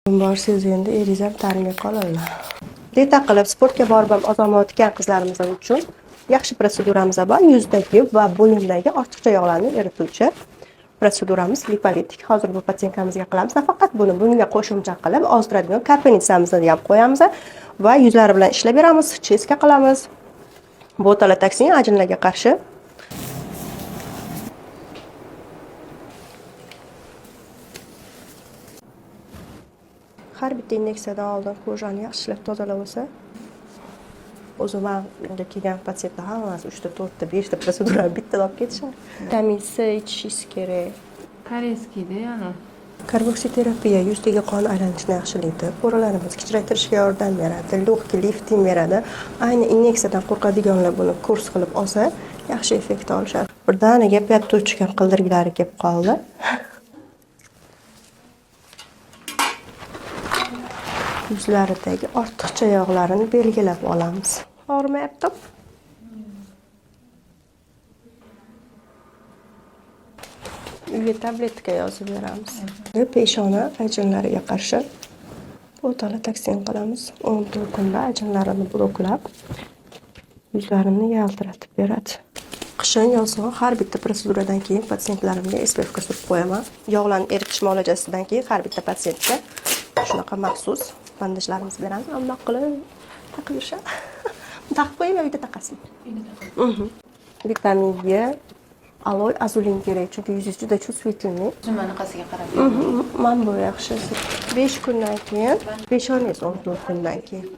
Borsiz endi eringiz ham tanimay qoladilar. Deta qilib sportga borib ham ozomayotgan qizlarimiz uchun yaxshi protseduramiz bor. Yuzdagi va bo'yindagi ortiqcha yog'larni erituvchi protseduramiz lipolitik. Hozir bu patsienkamizga qilamiz. Nafaqat bunga qo'shimcha qilib ozdiradigan kapenitsamizni ham qo'yamiz va yuzlari bilan ishlab beramiz, cheska qilamiz. Botolatoksin ajinlarga qarshi. Har bitta inyeksiyadan oldin kojani yaxshilab tozalab olsa, o'zim menga kelgan patsientlar hammasi 3 ta, 4 ta, 5 ta protsedurani bittada olib ketishadi. Vitamin C ichishingiz kerak. Koreyskiyda yana. Karboksiterapiya yuzdagi qon aylanishini yaxshilaydi, poralarimizni kichraytirishga yordam beradi, lегкий lifting beradi. Ayni inyeksiyadan qo'rqadiganlar buni kurs qilib olsa, yaxshi effekt olishadi. Birdaniga piyat to'chigan qildirgilari kelib qoldi. Yuzlaridagi ortiqcha yog'larini belgilab olamiz. Og'rimayapti? Uyga tabletka yozib beramiz. Peshona ajinlariga qarshi botolatoksin qilamiz. 14 kunda ajinlarini bloklab, yuzlarini yaltiratib beradi. Qishin yozg'in har bitta protseduradan keyin patsientlarimga SPF surib qo'yaman. Yog'larni eritish muolajasidan keyin har bitta patsientga shunaqa maxsus bandajlarimizni beramiz. Undoq qilib taqib yurishadi. Taqib qo'yib uyda taqasin. Vitamin E, aloy, azulin kerak, chunki yuzingiz juda chувствительный. Manaqasiga qarab. Mana bu yaxshi. 5 kundan keyin, peshonangiz 14 kundan keyin.